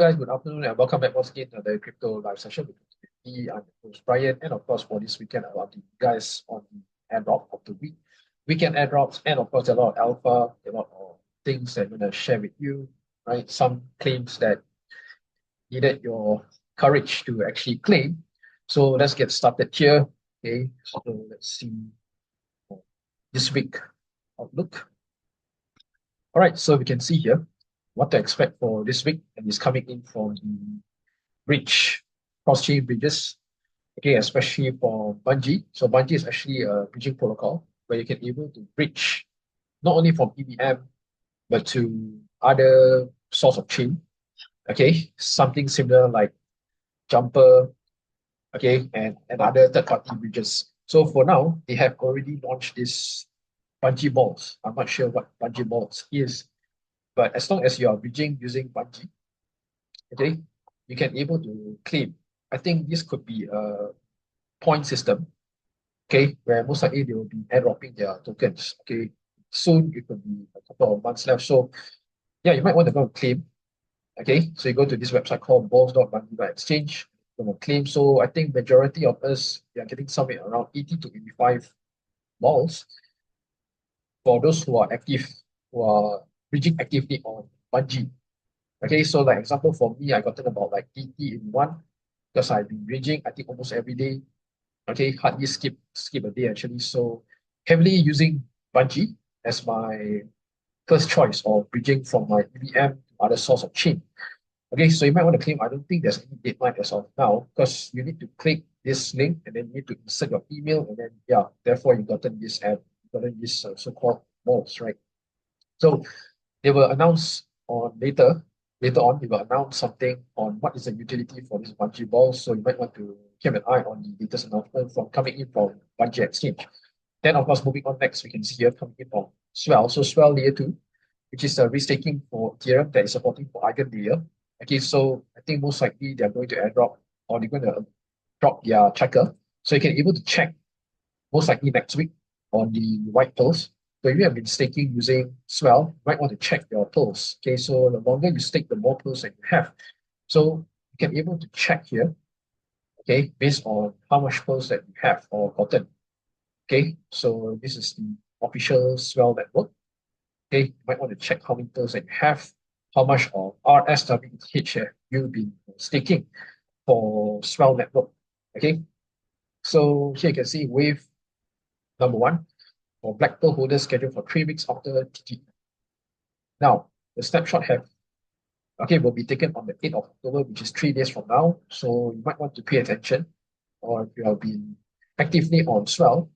Guys, good afternoon and welcome back once again to the crypto live session with me. I'm your host Brian, and of course for this weekend I'll update you guys on the airdrop of the week, weekend airdrops, and of course a lot of alpha, a lot of things that I'm gonna share with you, right? Some claims that needed your courage to actually claim. So let's get started here. Okay, so let's see this week outlook. All right, so we can see here what to expect for this week, and it's coming in from the bridge, cross-chain bridges, okay, especially for Bungee. So Bungee is actually a bridging protocol where you can able to bridge not only from EVM, but to other source of chain, okay, something similar like Jumper, okay, and other third-party bridges. So for now, they have already launched this Bungee Balls. I'm not sure what Bungee Balls is, but as long as you are bridging using Bungee, okay, you can able to claim. I think this could be a point system, okay, where most likely they will be airdropping their tokens, okay. Soon it could be a couple of months left. So yeah, you might want to go and claim, okay. So you go to this website called balls.bungee.exchange, you want to claim. So I think majority of us, we are getting somewhere around 80 to 85 balls for those who are active, who are bridging actively on Bungee. Okay, so like example for me, I gotten about like 80 in one because I've been bridging, I think almost every day. Okay, hardly skip a day actually. So heavily using Bungee as my first choice of bridging from my EVM to other source of chain. Okay, so you might want to claim. I don't think there's any deadline as of now because you need to click this link and then you need to insert your email and then yeah, therefore you gotten this app, gotten this so-called balls, right? So they will announce on later on, they will announce something on what is the utility for this Bungee balls. So you might want to keep an eye on the latest announcement from coming in from Bungee Exchange. Then of course, moving on next, we can see here coming in from Swell. So Swell Layer 2, which is a restaking for Ethereum that is supporting for Eigen Layer. Okay, so I think most likely they're going to airdrop or they're going to drop their checker. So you can able to check most likely next week on the white pearls. So if you have been staking using Swell, you might want to check your pearls. Okay, so the longer you stake, the more pearls that you have. So you can be able to check here, okay, based on how much pearls that you have or gotten. Okay, so this is the official Swell network. Okay, you might want to check how many pearls that you have, how much of RSWH you've been staking for Swell network. Okay, so here you can see wave number one for black pearl holders scheduled for 3 weeks after TT. Now, the snapshot will be taken on the 8th of October, which is 3 days from now. So you might want to pay attention, or if you have been actively on Swell,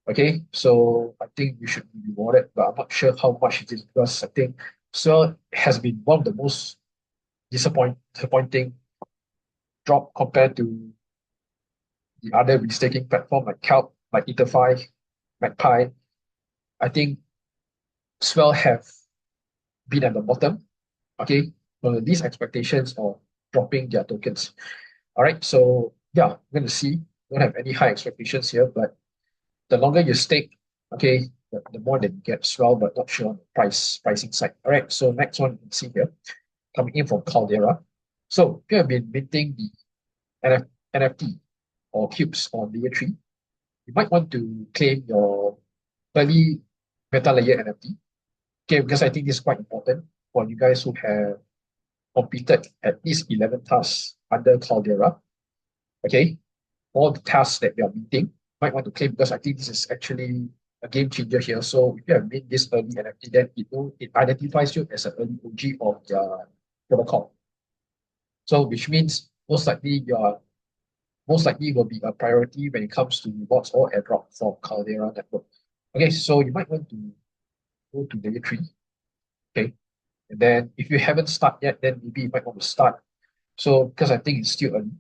okay, so I think you should be rewarded, but I'm not sure how much it is because I think Swell has been one of the most disappointing drop compared to the other restaking platform like Calc, like EtherFi, MagPi. I think Swell have been at the bottom, okay, for these expectations of dropping their tokens. All right, so yeah, we're going to see. Don't have any high expectations here, but the longer you stake, okay, the more that you get Swell, but not sure on the pricing side. All right, so next one you can see here, coming in from Caldera. So if you have been minting the NFT or cubes on layer 3, you might want to claim your early meta layer NFT. Okay, because I think this is quite important for you guys who have completed at least 11 tasks under Caldera. Okay, all the tasks that you are meeting, might want to claim because I think this is actually a game changer here. So if you have made this early NFT, then it identifies you as an early OG of the protocol. So which means most likely will be a priority when it comes to rewards or airdrop from Caldera network. Okay, so you might want to go to layer 3. Okay, and then if you haven't started yet, then maybe you might want to start. So because I think it's still early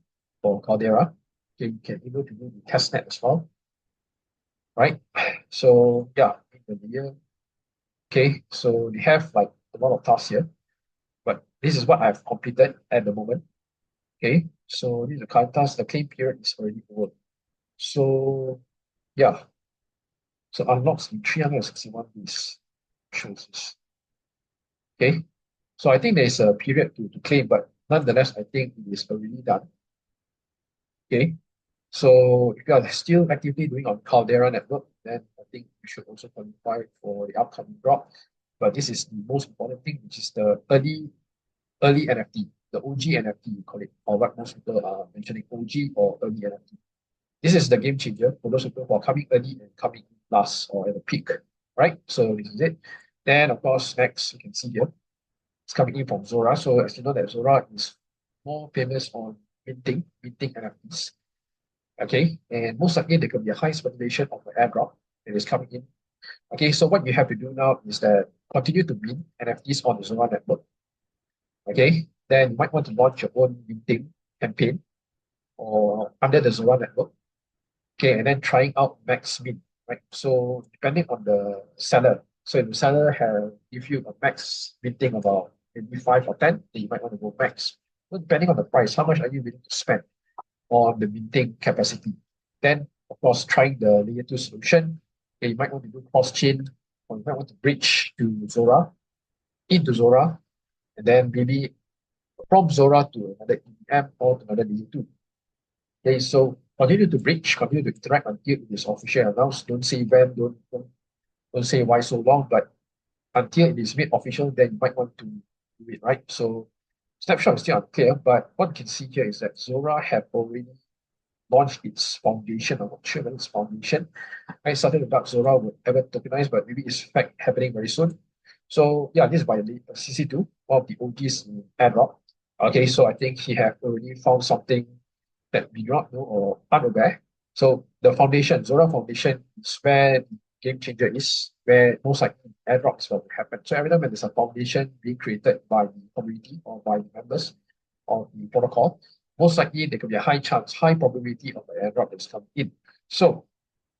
for Caldera, okay, you can able to do the testnet as well, right? So yeah, in the year, okay, so they have like a lot of tasks here, but this is what I've completed at the moment. Okay, so these are current tasks. The claim period is already over. So yeah, so unlocks in 361 days. Shows this. Okay, so I think there's a period to claim, but nonetheless, I think it is already done. Okay. So if you are still actively doing on Caldera network, then I think you should also qualify for the upcoming drop. But this is the most important thing, which is the early NFT, the OG NFT, you call it, or what most people are mentioning, OG or early NFT. This is the game changer for those people who are coming early and coming last or at the peak, right? So this is it. Then of course, next you can see here, it's coming in from Zora. So as you know that Zora is more famous on minting NFTs. Okay, and most likely there could be a high speculation of an airdrop that is coming in. Okay, so what you have to do now is that continue to mint NFTs on the Zora network. Okay, then you might want to launch your own minting campaign or under the Zora network. Okay, and then trying out max mint, right? So depending on the seller, so if the seller have give you a max minting about maybe 5 or 10, then you might want to go max. So depending on the price, how much are you willing to spend on the minting capacity? Then, of course, trying the layer 2 solution. Okay, you might want to do cross-chain, or you might want to bridge to Zora, into Zora, and then maybe from Zora to another EVM or to another layer 2. Okay, so continue to bridge, continue to interact until it is officially announced. Don't say when, don't say why so long, but until it is made official, then you might want to do it, right? So snapshot is still unclear, but what you can see here is that Zora have already launched its foundation. I'm not sure whether it's foundation. I started to doubt Zora would ever tokenize, but maybe it's fact happening very soon. So yeah, this is by CC2, one of the OGs in Airdrop. Okay, so I think he have already found something that we do not know or unaware. So the foundation, Zora Foundation, is where the game changer is, where most likely airdrop is what will happen. So every time when there's a foundation being created by the community or by the members of the protocol, most likely there could be a high chance, high probability of an airdrop that's coming in. So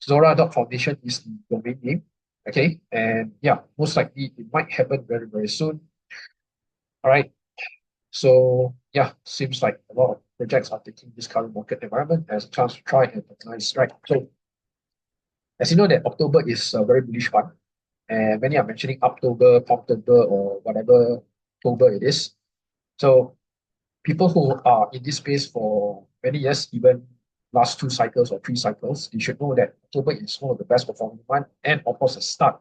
Zora.foundation is the domain name. Okay, and yeah, most likely it might happen very, very soon. All right. So yeah, seems like a lot of projects are taking this current market environment as a chance to try and capitalize, right? So as you know that October is a very bullish month, and many are mentioning October, October, or whatever October it is. So people who are in this space for many years, even last 2 cycles or 3 cycles, they should know that October is one of the best performing month and of course the start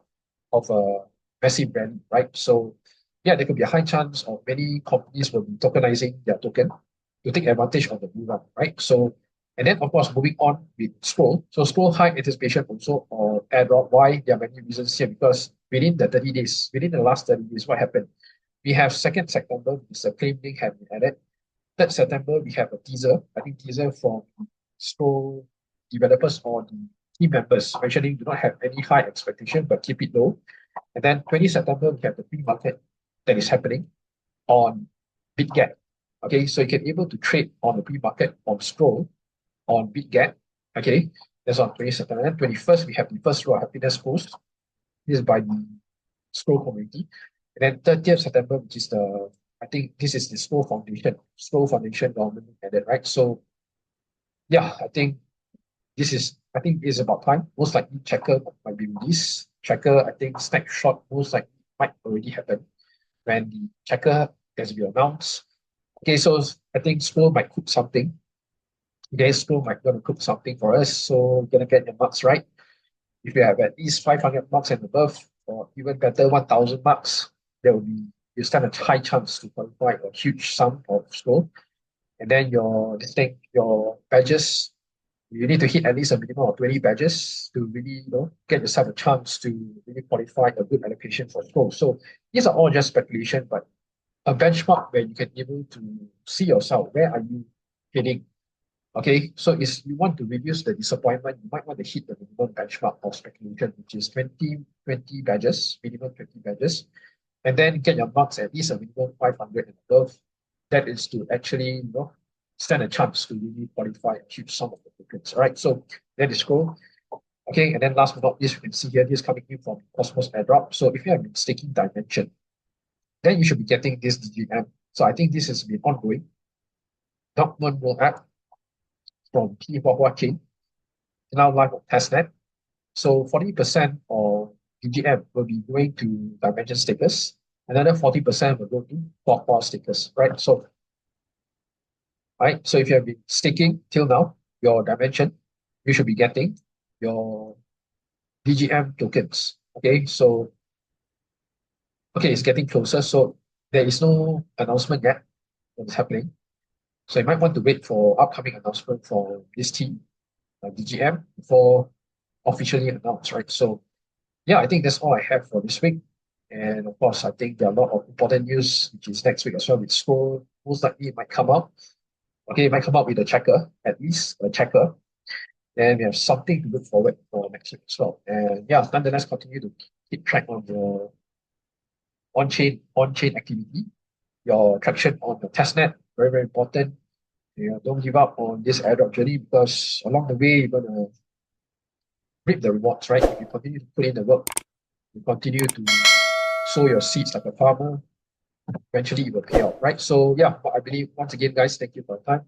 of a massive rally, right? So yeah, there could be a high chance of many companies will be tokenizing their token to take advantage of the bull run, right? So, and then of course moving on with Scroll. So Scroll high anticipation also or airdrop. Why? There are many reasons here because within the 30 days, within the last 30 days, what happened? We have 2nd September, is a claim link have been added. 3rd September, we have a teaser, I think teaser from Scroll developers or the team members mentioning do not have any high expectation but keep it low. And then 20 September, we have the pre-market that is happening on BitGet. Okay, so you can able to trade on the pre-market on Scroll on BitGet. Okay, that's on 20 September. And then 21st, we have the first row of happiness post. This is by the Scroll community. And then 30th September, which is the, I think this is the Scroll Foundation government added, right? So yeah, I think is about time. Most likely chcker might be released. Chcker, I think snapshot most likely might already happen when the chcker has been announced. Okay, so I think Scroll might cook something. Okay, Scroll might gonna cook something for us. So gonna get your marks right. If you have at least 500 marks and above, or even better 1,000 marks, there will be you stand a high chance to qualify a huge sum of Scroll. And then your badges, you need to hit at least a minimum of 20 badges to really, get yourself a chance to really qualify a good allocation for Scroll. So these are all just speculation, but a benchmark where you can able to see yourself, where are you heading? Okay, so if you want to reduce the disappointment, you might want to hit the minimum benchmark of speculation, which is 20 badges, minimum 20 badges, and then get your marks at least a minimum 500 and above. That is to actually, stand a chance to really qualify a huge sum of the tokens. All right, so that is Scroll. Okay, and then last but not least, you can see here, this is coming in from Cosmos Airdrop. So if you have been staking Dimension, then you should be getting this DGM. So I think this has been ongoing. Document roll app from 𝗧𝗶𝗺𝗀𝘀 now live on testnet. So 40% of DGM will be going to Dimension stakers. Another 40% will go to 𝗧𝗶𝗺 stakers, right? So right? So if you have been staking till now, your dimension, you should be getting your DGM tokens. Okay, so okay, it's getting closer. So there is no announcement yet what's happening. So you might want to wait for upcoming announcement from this team, DGM, before officially announced, right? So yeah, I think that's all I have for this week. And of course, I think there are a lot of important news, which is next week as well, with Scroll. Most likely it might come out. Okay, it might come out with a chcker, at least a chcker. Then we have something to look forward for next week as well. And yeah, nonetheless, continue to keep track on your on-chain activity, your traction on the testnet, very, very important. You know, don't give up on this airdrop journey because along the way, you're gonna reap the rewards, right? If you continue to put in the work, you continue to sow your seeds like a farmer, eventually it will pay out, right? So yeah, I believe once again, guys, thank you for your time.